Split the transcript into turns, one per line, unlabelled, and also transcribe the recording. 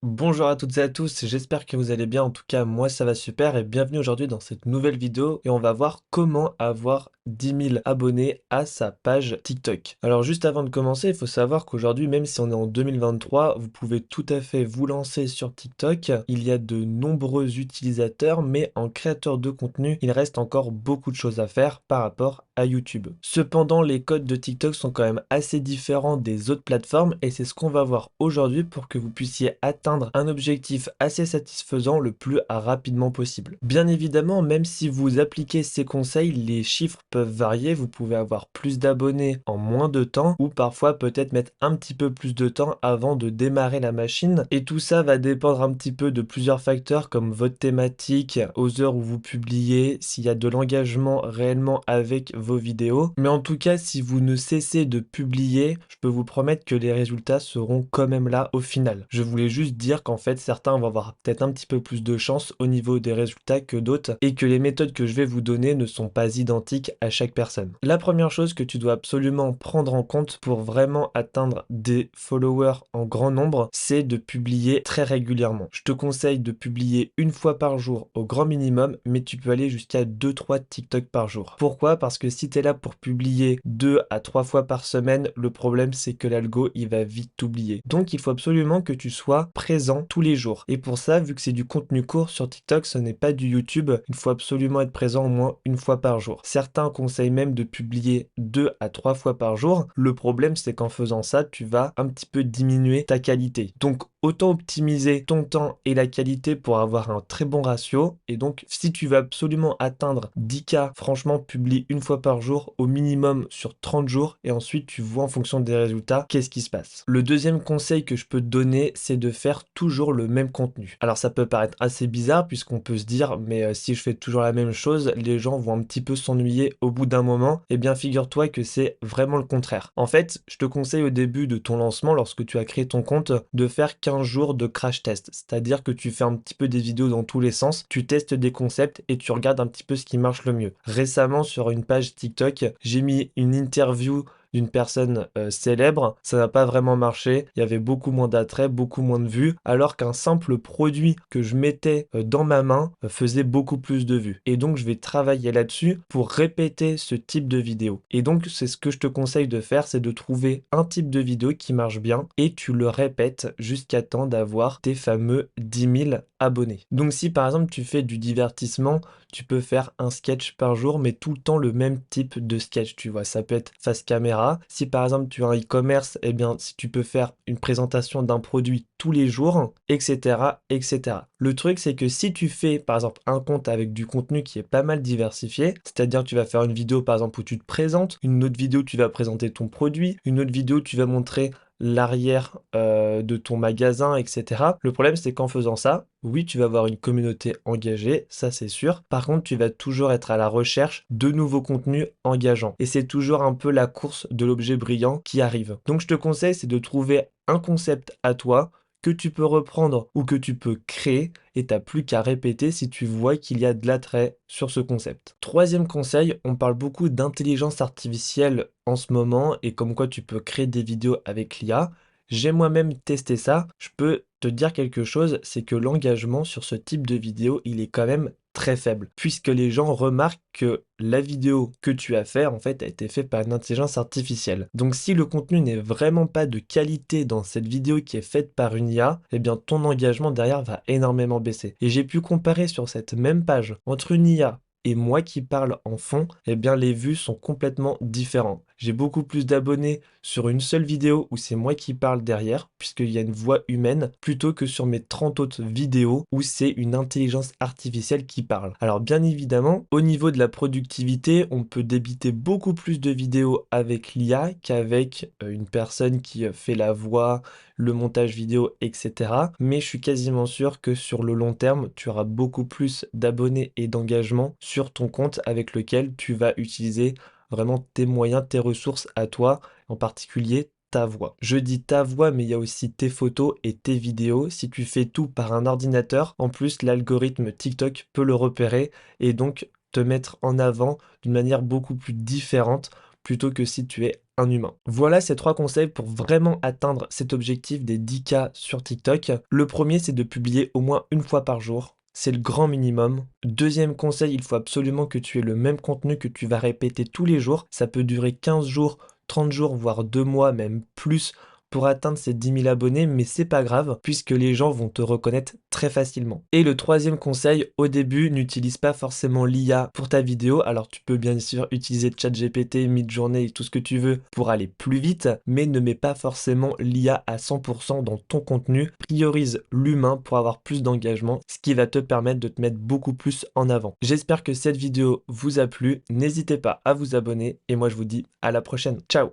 Bonjour à toutes et à tous, j'espère que vous allez bien, en tout cas moi ça va super et bienvenue aujourd'hui dans cette nouvelle vidéo et on va voir comment avoir 10 000 abonnés à sa page TikTok. Alors juste avant de commencer, il faut savoir qu'aujourd'hui, même si on est en 2023, vous pouvez tout à fait vous lancer sur TikTok. Il y a de nombreux utilisateurs, mais en créateur de contenu, il reste encore beaucoup de choses à faire par rapport à YouTube. Cependant, les codes de TikTok sont quand même assez différents des autres plateformes et c'est ce qu'on va voir aujourd'hui pour que vous puissiez atteindre un objectif assez satisfaisant le plus rapidement possible. Bien évidemment, même si vous appliquez ces conseils, les chiffres peuvent varier. Vous pouvez avoir plus d'abonnés en moins de temps ou parfois peut-être mettre un petit peu plus de temps avant de démarrer la machine. Et tout ça va dépendre un petit peu de plusieurs facteurs comme votre thématique, aux heures où vous publiez, s'il y a de l'engagement réellement avec vos vidéos. Mais en tout cas, si vous ne cessez de publier, je peux vous promettre que les résultats seront quand même là au final. Je voulais juste dire qu'en fait, certains vont avoir peut-être un petit peu plus de chance au niveau des résultats que d'autres et que les méthodes que je vais vous donner ne sont pas identiques à chaque personne. La première chose que tu dois absolument prendre en compte pour vraiment atteindre des followers en grand nombre, c'est de publier très régulièrement. Je te conseille de publier une fois par jour au grand minimum, mais tu peux aller jusqu'à 2-3 TikTok par jour. Pourquoi? Parce que si tu es là pour publier 2 à 3 fois par semaine, le problème c'est que l'algo il va vite t'oublier. Donc il faut absolument que tu sois présent tous les jours. Et pour ça, vu que c'est du contenu court sur TikTok, ce n'est pas du YouTube, il faut absolument être présent au moins une fois par jour. Certains conseillent même de publier 2 à 3 fois par jour. Le problème c'est qu'en faisant ça, tu vas un petit peu diminuer ta qualité. Donc autant optimiser ton temps et la qualité pour avoir un très bon ratio. Et donc, si tu veux absolument atteindre 10K, franchement, publie une fois par jour au minimum sur 30 jours et ensuite tu vois en fonction des résultats qu'est-ce qui se passe. Le deuxième conseil que je peux te donner, c'est de faire toujours le même contenu. Alors ça peut paraître assez bizarre puisqu'on peut se dire, mais si je fais toujours la même chose, les gens vont un petit peu s'ennuyer au bout d'un moment. Eh bien, figure-toi que c'est vraiment le contraire. En fait, je te conseille au début de ton lancement, lorsque tu as créé ton compte, de faire 15 jours de crash test. C'est-à-dire que tu fais un petit peu des vidéos dans tous les sens, tu testes des concepts et tu regardes un petit peu ce qui marche le mieux. Récemment, sur une page TikTok, j'ai mis une interview d'une personne célèbre, ça n'a pas vraiment marché, il y avait beaucoup moins d'attrait, beaucoup moins de vues, alors qu'un simple produit que je mettais dans ma main faisait beaucoup plus de vues. Et donc je vais travailler là-dessus pour répéter ce type de vidéo. Et donc c'est ce que je te conseille de faire, c'est de trouver un type de vidéo qui marche bien et tu le répètes jusqu'à temps d'avoir tes fameux 10 000 abonnés. Donc si par exemple tu fais du divertissement, tu peux faire un sketch par jour, mais tout le temps le même type de sketch, tu vois. Ça peut être face caméra. Si par exemple tu as un e-commerce, eh bien, si tu peux faire une présentation d'un produit tous les jours, etc., etc. Le truc, c'est que si tu fais par exemple un compte avec du contenu qui est pas mal diversifié, c'est-à-dire que tu vas faire une vidéo par exemple où tu te présentes, une autre vidéo où tu vas présenter ton produit, une autre vidéo où tu vas montrer l'arrière de ton magasin, etc. Le problème, c'est qu'en faisant ça, oui, tu vas avoir une communauté engagée, ça c'est sûr. Par contre, tu vas toujours être à la recherche de nouveaux contenus engageants. Et c'est toujours un peu la course de l'objet brillant qui arrive. Donc je te conseille, c'est de trouver un concept à toi que tu peux reprendre ou que tu peux créer et t'as plus qu'à répéter si tu vois qu'il y a de l'attrait sur ce concept. Troisième conseil, on parle beaucoup d'intelligence artificielle en ce moment et comme quoi tu peux créer des vidéos avec l'IA. J'ai moi-même testé ça. Je peux te dire quelque chose, c'est que l'engagement sur ce type de vidéo, il est quand même très faible, puisque les gens remarquent que la vidéo que tu as fait, en fait, a été faite par une intelligence artificielle. Donc si le contenu n'est vraiment pas de qualité dans cette vidéo qui est faite par une IA, eh bien ton engagement derrière va énormément baisser. Et j'ai pu comparer sur cette même page entre une IA et moi qui parle en fond, eh bien les vues sont complètement différentes. J'ai beaucoup plus d'abonnés sur une seule vidéo où c'est moi qui parle derrière, puisqu'il y a une voix humaine, plutôt que sur mes 30 autres vidéos où c'est une intelligence artificielle qui parle. Alors bien évidemment, au niveau de la productivité, on peut débiter beaucoup plus de vidéos avec l'IA qu'avec une personne qui fait la voix, le montage vidéo, etc. Mais je suis quasiment sûr que sur le long terme, tu auras beaucoup plus d'abonnés et d'engagement sur ton compte avec lequel tu vas utiliser vraiment tes moyens, tes ressources à toi, en particulier ta voix. Je dis ta voix, mais il y a aussi tes photos et tes vidéos. Si tu fais tout par un ordinateur, en plus, l'algorithme TikTok peut le repérer et donc te mettre en avant d'une manière beaucoup plus différente plutôt que si tu es un humain. Voilà ces 3 conseils pour vraiment atteindre cet objectif des 10K sur TikTok. Le premier, c'est de publier au moins une fois par jour. C'est le grand minimum. Deuxième conseil, il faut absolument que tu aies le même contenu que tu vas répéter tous les jours. Ça peut durer 15 jours, 30 jours, voire 2 mois, même plus pour atteindre ces 10 000 abonnés, mais c'est pas grave puisque les gens vont te reconnaître très facilement. Et le troisième conseil, au début, n'utilise pas forcément l'IA pour ta vidéo. Alors tu peux bien sûr utiliser ChatGPT, Midjourney et tout ce que tu veux pour aller plus vite, mais ne mets pas forcément l'IA à 100% dans ton contenu. Priorise l'humain pour avoir plus d'engagement, ce qui va te permettre de te mettre beaucoup plus en avant. J'espère que cette vidéo vous a plu. N'hésitez pas à vous abonner et moi je vous dis à la prochaine. Ciao!